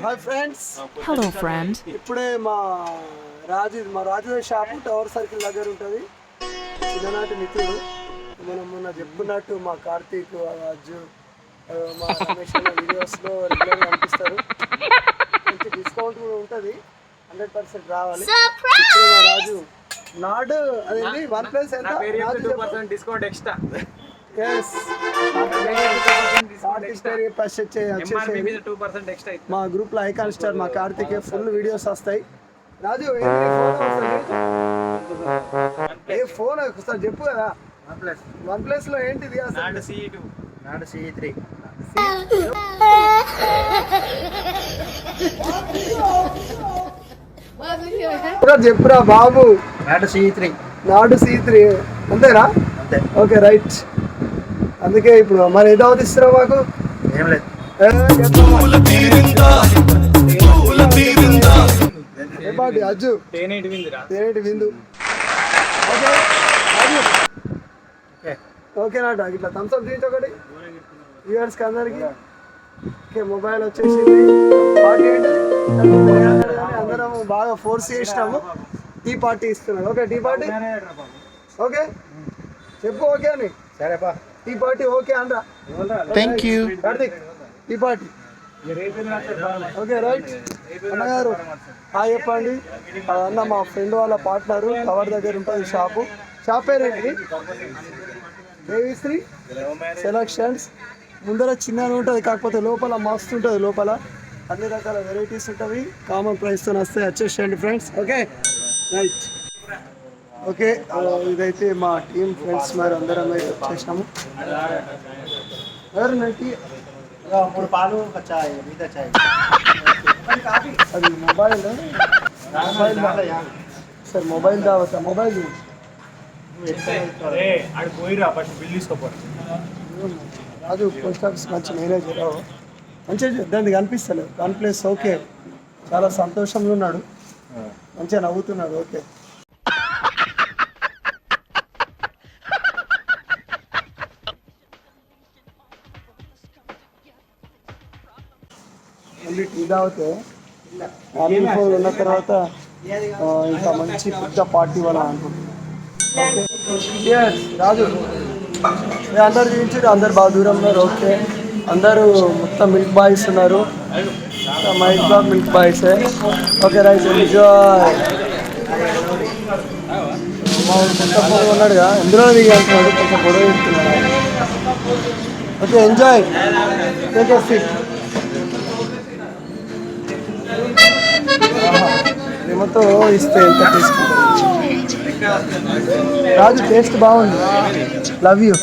Hi friends, Hello, friend. ఇప్పుడే మా రాజు shop tower circle దగ్గర ఉంటుంది. చిన్ననాటి మిత్రుడు. మనం మొన్న చెప్పుకున్నట్టు మా కార్తీక్, రాజు, మా రమేష్ వీడియోస్లో రెగ్యులర్గా కనిపిస్తారు. మంచి డిస్కౌంట్ కూడా ఉంటుంది, 100% రావాలి. ఇప్పుడు మా రాజు నాడు అదేంటి OnePlus ఎంత డిస్కౌంట్ ఎక్స్ట్రా. మా గ్రూప్ లో ఐకాన్ స్టార్ మా కార్తిక్ ఫుల్ వీడియోస్ వస్తాయి. రాజు ఏ ఫోన్ ఒకసారి చెప్పు కదా. OnePlus లో ఏంటిది చెప్పురా బాబు. నాడు C3 అంతేనా? Okay right. అందుకే ఇప్పుడు మరి ఏదో ఇస్తున్నావు మాకు. ఏం లేదు, ఏ పాటి అజ్జు తేనేటి విందు. ఓకే నాట ఇట్లా థమ్స్అప్ తీసి ఒకటి వ్యూవర్స్కి అందరికి. ఓకే మొబైల్ వచ్చేసింది. పార్టీ అందరం బాగా ఫోర్స్ చేసినాము. టీ పార్టీ ఇస్తున్నాడు. ఓకే టీ పార్టీ ఓకే చెప్పు. ఓకే అని సరేపా. టీ పార్టీ ఓకే అనరా. Thank you. Karthik tea party okay right. అన్నగారు హాయ్ చెప్పండి. అన్న మా ఫ్రెండ్ వాళ్ళ పార్ట్నరు టవర్ దగ్గర ఉంటుంది షాప్ పేరేంటి? దేవిశ్రీ సెలక్షన్స్. ముందర చిన్నగా ఉంటుంది, కాకపోతే లోపల మస్తు ఉంటుంది. లోపల అన్ని రకాల వెరైటీస్ ఉంటుంది. కామన్ ప్రైస్తో వస్తాయి. వచ్చేసేయండి ఫ్రెండ్స్. Okay right. ఓకే ఇదైతే మా టీమ్ ఫ్రెండ్స్ మరి అందరం అయితే వచ్చేసినాము. ఎవరు పాలు చాయ్ మీద చాయ్ అది మొబైల్ సార్. మొబైల్ దావతా మొబైల్ పోయిరా ఫస్ట్ బిల్ తీసుకోపోయి. రాజు పోస్ట్ ఆఫీస్ మంచి మేనేజర్, మంచిగా దాన్ని కనిపిస్తలేదు. OnePlus ఓకే చాలా సంతోషంగా ఉన్నాడు, మంచిగా నవ్వుతున్నాడు. ఓకే మళ్ళీ టీ తాగితే ఉన్న తర్వాత ఇంకా మంచి పెద్ద పార్టీ వాళ్ళ అనుకుంటున్నాను. రాజు అందరు చూపించారు, అందరు బాగా దూరం ఉన్నారు. ఓకే అందరూ మొత్తం మిల్క్ బాయ్స్ ఉన్నారు. మా ఇంట్లో milk boys. Okay right enjoy. మా కొంత పొడవు ఉన్నాడుగా, ఎందులో దిగాల్సినాడు, కొంచెం పొడవు ఇస్తున్నాడు. Okay enjoy. Take a seat. ప్రేమతో ఇస్తే ఎంత తీసుకుంటారు. రాజు టేస్ట్ బాగుంది. Love you.